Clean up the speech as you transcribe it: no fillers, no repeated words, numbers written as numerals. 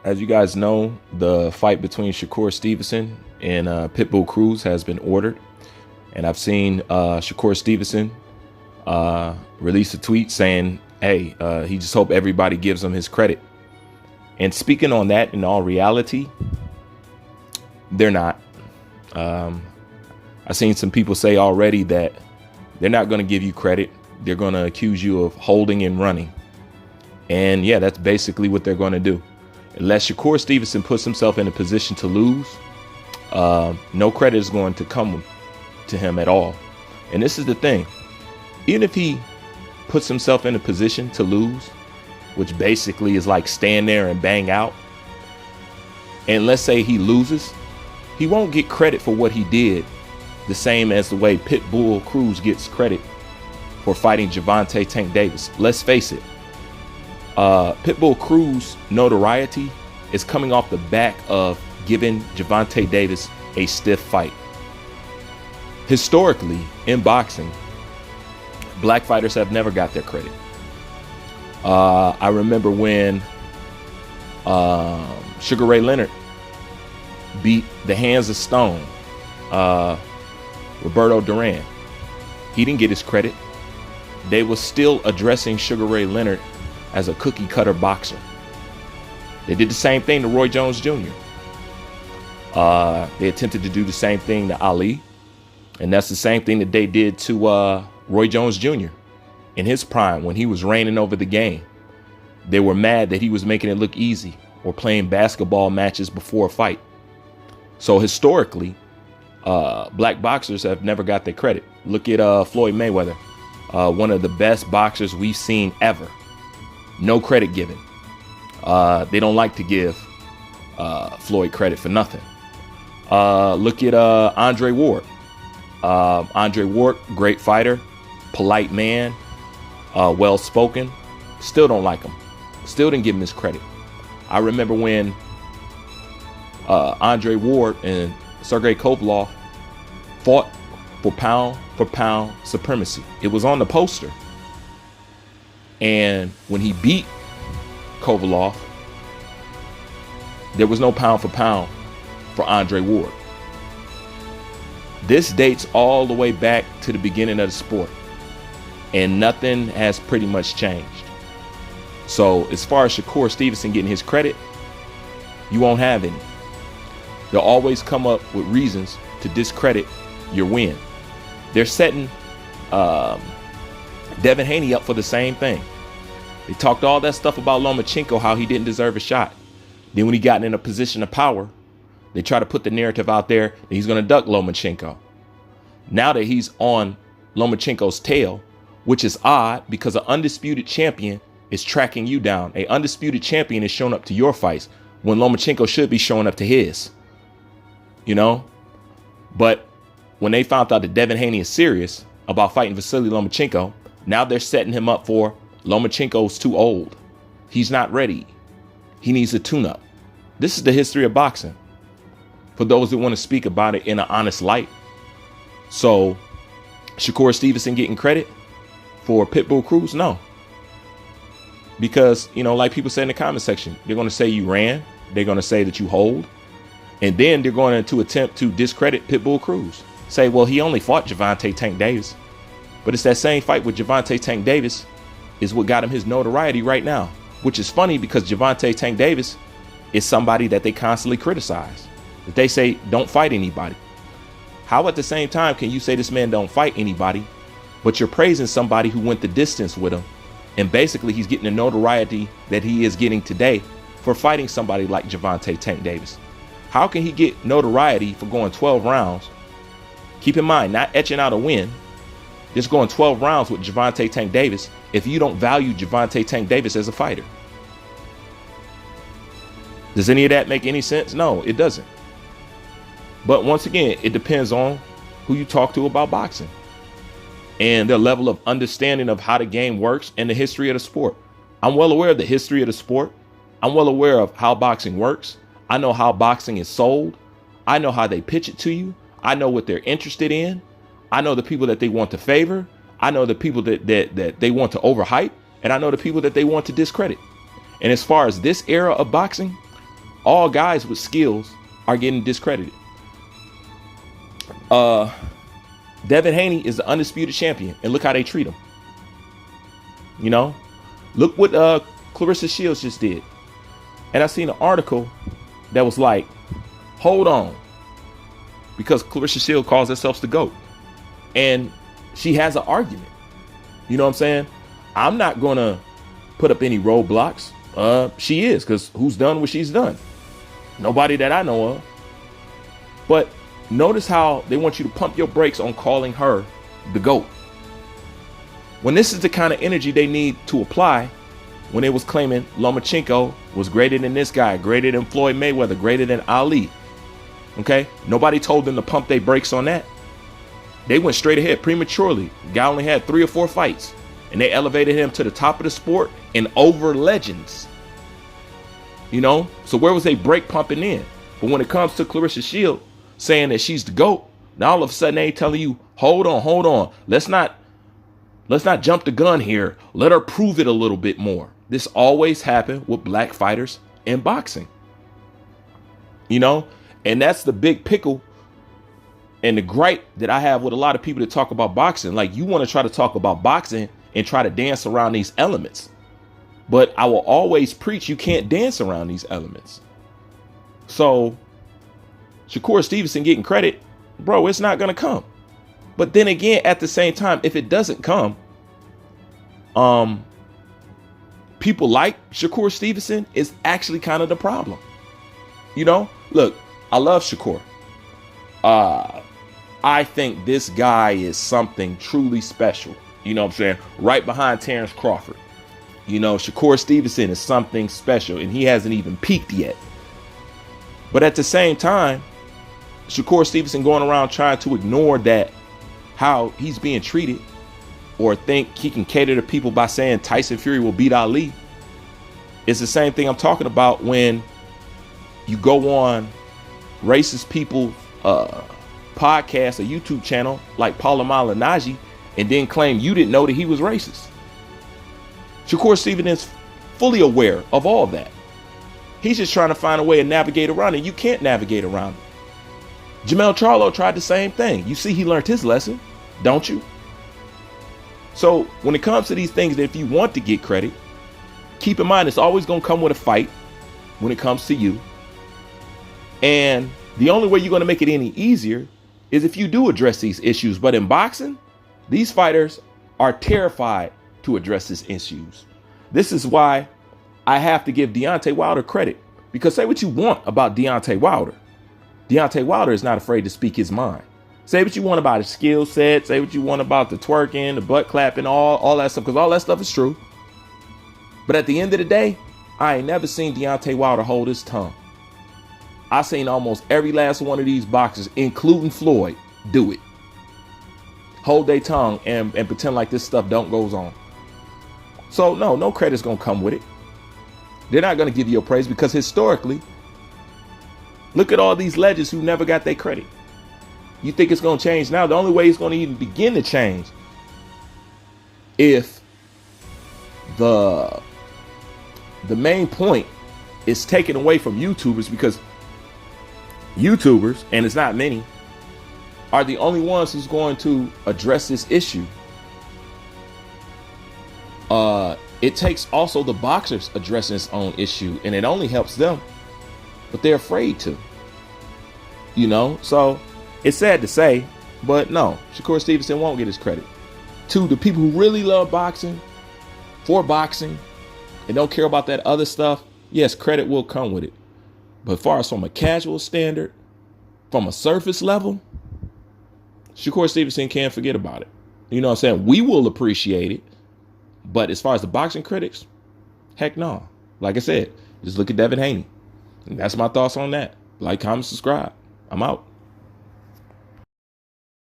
As you guys know, the fight between Shakur Stevenson and Pitbull Cruz has been ordered. And I've seen Shakur Stevenson release a tweet saying, hey, he just hope everybody gives him his credit. And speaking on that, in all reality, they're not. I've seen some people say already that they're not going to give you credit. They're going to accuse you of holding and running. And yeah, that's basically what they're going to do. Unless Shakur Stevenson puts himself in a position to lose, no credit is going to come to him at all. And this is the thing. Even if he puts himself in a position to lose, which basically is like stand there and bang out, and let's say he loses, he won't get credit for what he did the same as the way Pitbull Cruz gets credit for fighting Gervonta Tank Davis. Let's face it. Pitbull Cruz notoriety is coming off the back of giving Gervonta Davis a stiff fight. Historically, in boxing, black fighters have never got their credit. I remember when Sugar Ray Leonard beat the Hands of Stone, Roberto Duran. He didn't get his credit. They were still addressing Sugar Ray Leonard as a cookie cutter boxer. They did the same thing to Roy Jones Jr. They attempted to do the same thing to Ali. And that's the same thing that they did to Roy Jones Jr. in his prime when he was reigning over the game. They were mad that he was making it look easy or playing basketball matches before a fight. So historically, black boxers have never got their credit. Look at Floyd Mayweather, one of the best boxers we've seen ever. No credit given. They don't like to give Floyd credit for nothing. Look at Andre Ward. Andre Ward, great fighter, polite man, well-spoken. Still don't like him. Still didn't give him his credit. I remember when Andre Ward and Sergey Kovalev fought for pound supremacy. It was on the poster. And when he beat Kovalev, there was no pound for pound for Andre Ward. This dates all the way back to the beginning of the sport, and nothing has pretty much changed. So as far as Shakur Stevenson getting his credit, you won't have any. They'll always come up with reasons to discredit your win. They're setting Devin Haney up for the same thing. They talked all that stuff about Lomachenko, how he didn't deserve a shot. Then when he got in a position of power, they try to put the narrative out there that he's going to duck Lomachenko. Now that he's on Lomachenko's tail, which is odd because an undisputed champion is tracking you down. An undisputed champion is showing up to your fights when Lomachenko should be showing up to his. You know? But when they found out that Devin Haney is serious about fighting Vasily Lomachenko, now they're setting him up for Lomachenko's too old. He's not ready. He needs a tune-up. This is the history of boxing. For those who want to speak about it in an honest light. So, Shakur Stevenson getting credit for Pitbull Cruz? No. Because, you know, like people say in the comment section, they're going to say you ran. They're going to say that you hold. And then they're going to attempt to discredit Pitbull Cruz. Say, well, he only fought Gervonta Tank Davis. But it's that same fight with Gervonta Tank Davis is what got him his notoriety right now. Which is funny because Gervonta Tank Davis is somebody that they constantly criticize. That they say don't fight anybody. How at the same time can you say this man don't fight anybody, but you're praising somebody who went the distance with him, and basically he's getting the notoriety that he is getting today for fighting somebody like Gervonta Tank Davis? How can he get notoriety for going 12 rounds? Keep in mind, not etching out a win, just going 12 rounds with Gervonta Tank Davis if you don't value Gervonta Tank Davis as a fighter. Does any of that make any sense? No, it doesn't. But once again, it depends on who you talk to about boxing and their level of understanding of how the game works and the history of the sport. I'm well aware of the history of the sport. I'm well aware of how boxing works. I know how boxing is sold. I know how they pitch it to you. I know what they're interested in. I know the people that they want to favor. I know the people that they want to overhype. And I know the people that they want to discredit. And as far as this era of boxing, all guys with skills are getting discredited. Devin Haney is the undisputed champion, and look how they treat him. You know, look what Clarissa Shields just did. And I seen an article that was like, hold on, because Clarissa Shields calls herself the GOAT, and she has an argument. You know what I'm saying? I'm not gonna put up any roadblocks. She is, because who's done what she's done? Nobody that I know of. But notice how they want you to pump your brakes on calling her the GOAT, when this is the kind of energy they need to apply when they was claiming Lomachenko was greater than this guy, greater than Floyd Mayweather, greater than Ali. Okay? Nobody told them to pump their brakes on that. They went straight ahead prematurely. The guy only had 3 or 4 fights, and they elevated him to the top of the sport and over legends. You know? So where was they brake pumping in? But when it comes to Clarissa Shields saying that she's the GOAT, now all of a sudden they ain't telling you, hold on. Let's not jump the gun here. Let her prove it a little bit more. This always happened with black fighters in boxing. You know? And that's the big pickle and the gripe that I have with a lot of people that talk about boxing. Like, you want to try to talk about boxing and try to dance around these elements. But I will always preach you can't dance around these elements. So Shakur Stevenson getting credit, bro, it's not going to come. But then again, at the same time, if it doesn't come, people like Shakur Stevenson is actually kind of the problem. You know, look, I love Shakur. I think this guy is something truly special. You know what I'm saying? Right behind Terrence Crawford. You know, Shakur Stevenson is something special, and he hasn't even peaked yet. But at the same time, Shakur Stevenson going around trying to ignore that, how he's being treated, or think he can cater to people by saying Tyson Fury will beat Ali. It's the same thing I'm talking about when you go on racist people podcast or YouTube channel like Paula Malignaggi and then claim you didn't know that he was racist. Shakur Stevenson is fully aware of all that. He's just trying to find a way to navigate around it. You can't navigate around it. Jamel Charlo tried the same thing. You see, he learned his lesson, don't you? So when it comes to these things, that if you want to get credit, keep in mind it's always going to come with a fight when it comes to you. And the only way you're going to make it any easier is if you do address these issues. But in boxing, these fighters are terrified to address these issues. This is why I have to give Deontay Wilder credit, because say what you want about Deontay Wilder. Deontay Wilder is not afraid to speak his mind. Say what you want about his skill set. Say what you want about the twerking, the butt clapping, all that stuff, because all that stuff is true. But at the end of the day, I ain't never seen Deontay Wilder hold his tongue. I seen almost every last one of these boxers, including Floyd, do it. Hold their tongue and pretend like this stuff don't goes on. So no credit's gonna come with it. They're not gonna give you a praise, because historically, look at all these legends who never got their credit. You think it's gonna change now? The only way it's gonna even begin to change if the main point is taken away from YouTubers, because YouTubers, and it's not many, are the only ones who's going to address this issue. It takes also the boxers addressing this own issue, and it only helps them, but they're afraid to. You know, so it's sad to say, but no, Shakur Stevenson won't get his credit. To the people who really love boxing, for boxing, and don't care about that other stuff, yes, credit will come with it. But as far as from a casual standard, from a surface level, Shakur Stevenson can't forget about it. You know what I'm saying? We will appreciate it. But as far as the boxing critics, heck no. Like I said, just look at Devin Haney. And that's my thoughts on that. Like, comment, subscribe. I'm out.